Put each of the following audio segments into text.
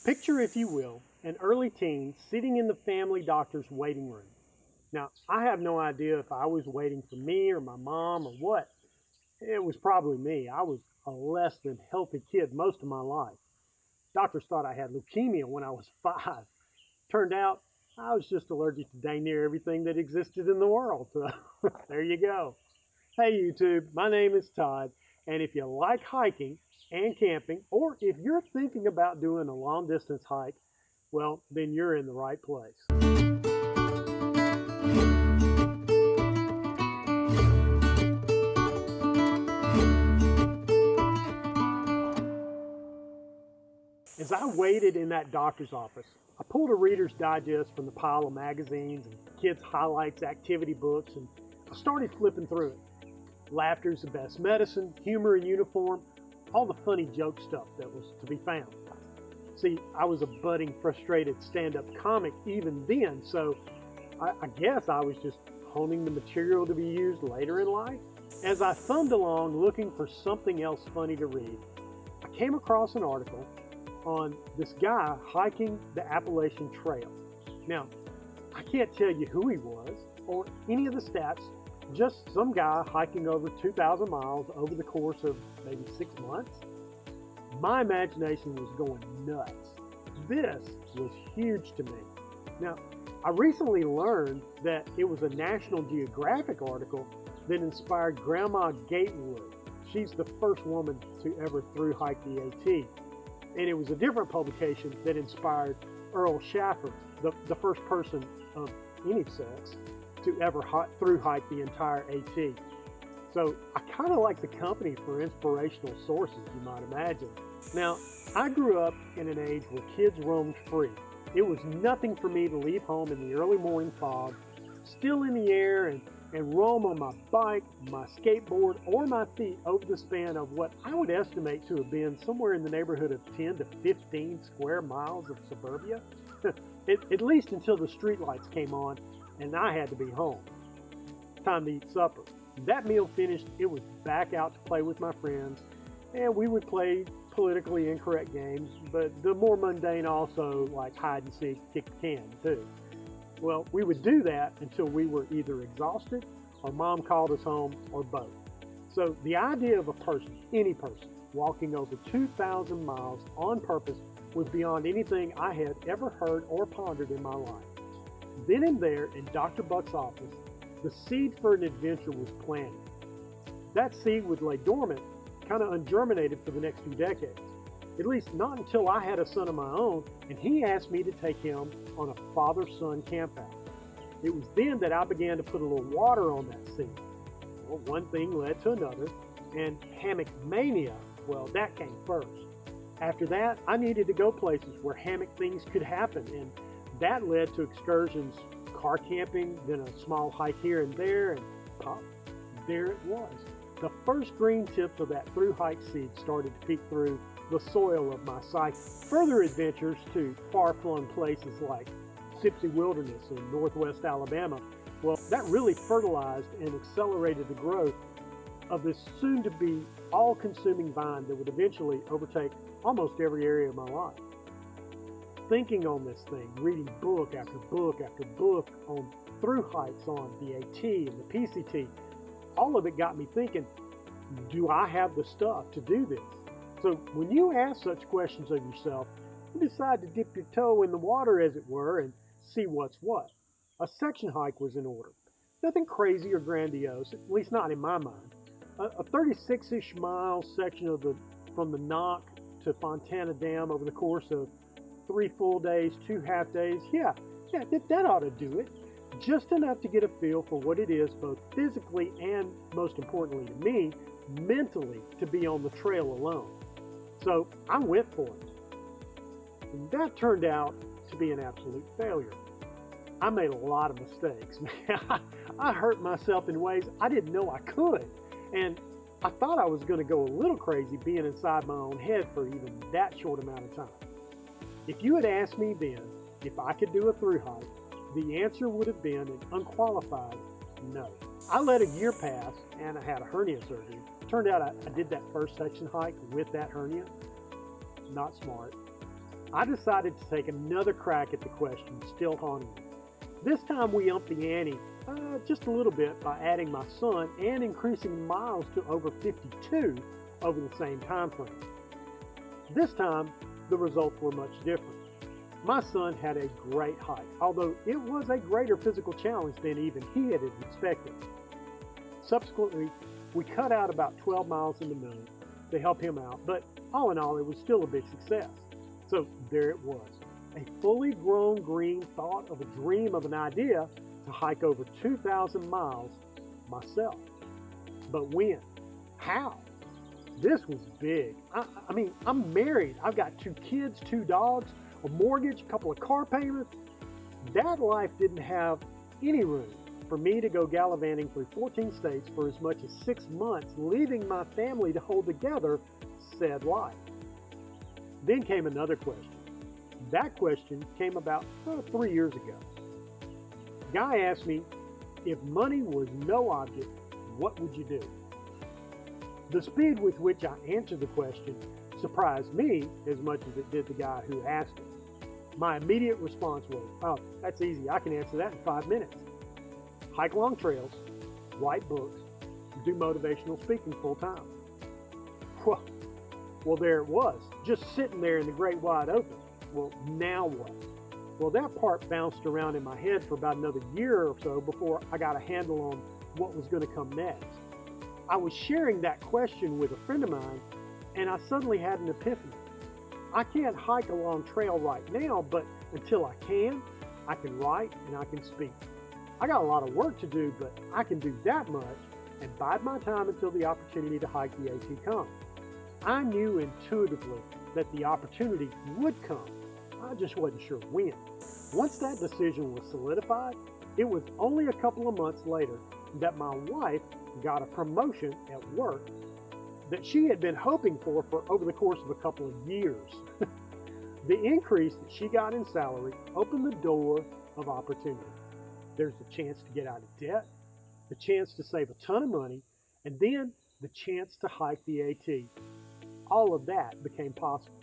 Picture, if you will, an early teen sitting in the family doctor's waiting room. Now, I have no idea if I was waiting for me or my mom or what. It was probably me. I was a less than healthy kid most of my life. Doctors thought I had leukemia when I was 5. Turned out I was just allergic to dang near everything that existed in the world. So there you go. Hey YouTube, my name is Todd, and if you like hiking and camping, or if you're thinking about doing a long distance hike, well, then you're in the right place. As I waited in that doctor's office, I pulled a Reader's Digest from the pile of magazines and kids' highlights activity books, and I started flipping through it. Laughter's the best medicine, humor in uniform, all the funny joke stuff that was to be found. See, I was a budding, frustrated stand-up comic even then, so I guess I was just honing the material to be used later in life. As I thumbed along looking for something else funny to read, I came across an article on this guy hiking the Appalachian Trail. Now, I can't tell you who he was or any of the stats, just some guy hiking over 2,000 miles over the course of maybe 6 months. My imagination was going nuts. This was huge to me. Now, I recently learned that it was a National Geographic article that inspired Grandma Gatewood. She's the first woman to ever thru-hike the AT. And it was a different publication that inspired Earl Schaffer, the first person of any sex to ever thru-hike the entire AT. So I kind of like the company for inspirational sources, you might imagine. Now, I grew up in an age where kids roamed free. It was nothing for me to leave home in the early morning fog, still in the air, and roam on my bike, my skateboard, or my feet over the span of what I would estimate to have been somewhere in the neighborhood of 10 to 15 square miles of suburbia, at least until the streetlights came on and I had to be home. Time to eat supper. That meal finished, it was back out to play with my friends, and we would play politically incorrect games, but the more mundane also, like hide and seek, kick the can too. Well, we would do that until we were either exhausted or mom called us home or both. So the idea of a person, any person, walking over 2,000 miles on purpose was beyond anything I had ever heard or pondered in my life. Then and there in Dr. Buck's office, the seed for an adventure was planted. That seed would lay dormant, kind of ungerminated for the next few decades. At least not until I had a son of my own, and he asked me to take him on a father-son campout. It was then that I began to put a little water on that seed. Well, one thing led to another, and hammock mania, well, that came first. After that, I needed to go places where hammock things could happen, and that led to excursions, car camping, then a small hike here and there, and pop, there it was. The first green tips of that thru-hike seed started to peek through the soil of my psyche. Further adventures to far-flung places like Sipsey Wilderness in northwest Alabama, well, that really fertilized and accelerated the growth of this soon-to-be all-consuming vine that would eventually overtake almost every area of my life. Thinking on this thing, reading book after book after book on thru-hikes on the AT and the PCT, all of it got me thinking, do I have the stuff to do this? So when you ask such questions of yourself, you decide to dip your toe in the water, as it were, and see what's what. A section hike was in order. Nothing crazy or grandiose, at least not in my mind. A 36-ish mile section from the Knock to Fontana Dam over the course of 3 full days, 2 half days. Yeah, that ought to do it. Just enough to get a feel for what it is, both physically and, most importantly to me, mentally, to be on the trail alone. So I went for it. And that turned out to be an absolute failure. I made a lot of mistakes. I hurt myself in ways I didn't know I could. And I thought I was going to go a little crazy being inside my own head for even that short amount of time. If you had asked me then if I could do a thru-hike, the answer would have been an unqualified no. I let a year pass and I had a hernia surgery. Turned out I did that first section hike with that hernia. Not smart. I decided to take another crack at the question still haunting me. This time we upped the ante just a little bit by adding my son and increasing miles to over 52 over the same time frame. This time, the results were much different. My son had a great hike, although it was a greater physical challenge than even he had expected. Subsequently, we cut out about 12 miles in the moon to help him out, but all in all, it was still a big success. So there it was, a fully grown green thought of a dream of an idea to hike over 2,000 miles myself. But when? How? This was big. I mean, I'm married. I've got 2 kids, 2 dogs, a mortgage, a couple of car payments. That life didn't have any room for me to go gallivanting through 14 states for as much as 6 months, leaving my family to hold together said life. Then came another question. That question came about 3 years ago. Guy asked me, if money was no object, what would you do? The speed with which I answered the question surprised me as much as it did the guy who asked it. My immediate response was, oh, that's easy. I can answer that in 5 minutes. Hike long trails, write books, do motivational speaking full time. Well, there it was, just sitting there in the great wide open. Well, now what? Well, that part bounced around in my head for about another year or so before I got a handle on what was going to come next. I was sharing that question with a friend of mine, and I suddenly had an epiphany. I can't hike a long trail right now, but until I can write and I can speak. I got a lot of work to do, but I can do that much and bide my time until the opportunity to hike the AT comes. I knew intuitively that the opportunity would come. I just wasn't sure when. Once that decision was solidified, it was only a couple of months later that my wife got a promotion at work that she had been hoping for over the course of a couple of years. The increase that she got in salary opened the door of opportunity. There's the chance to get out of debt, the chance to save a ton of money, and then the chance to hike the AT. All of that became possible.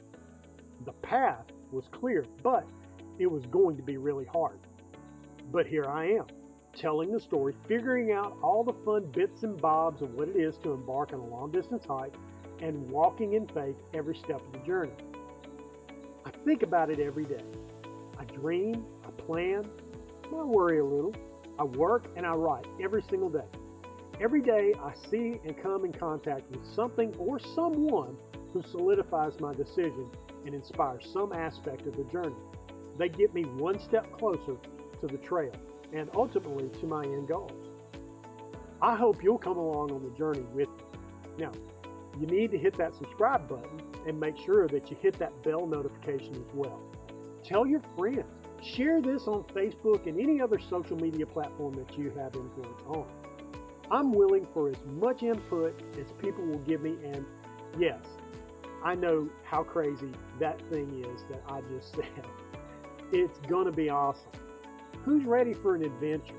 The path was clear, but it was going to be really hard. But here I am, telling the story, figuring out all the fun bits and bobs of what it is to embark on a long-distance hike and walking in faith every step of the journey. I think about it every day. I dream, I plan, I worry a little, I work, and I write every single day. Every day I see and come in contact with something or someone who solidifies my decision and inspires some aspect of the journey. They get me one step closer to the trail and ultimately to my end goals. I hope you'll come along on the journey with me. Now, you need to hit that subscribe button and make sure that you hit that bell notification as well. Tell your friends. Share this on Facebook and any other social media platform that you have influence on. I'm willing for as much input as people will give me, and yes, I know how crazy that thing is that I just said. It's gonna be awesome. Who's ready for an adventure?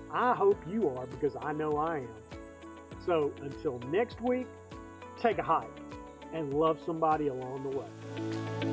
I hope you are, because I know I am. So until next week, take a hike and love somebody along the way.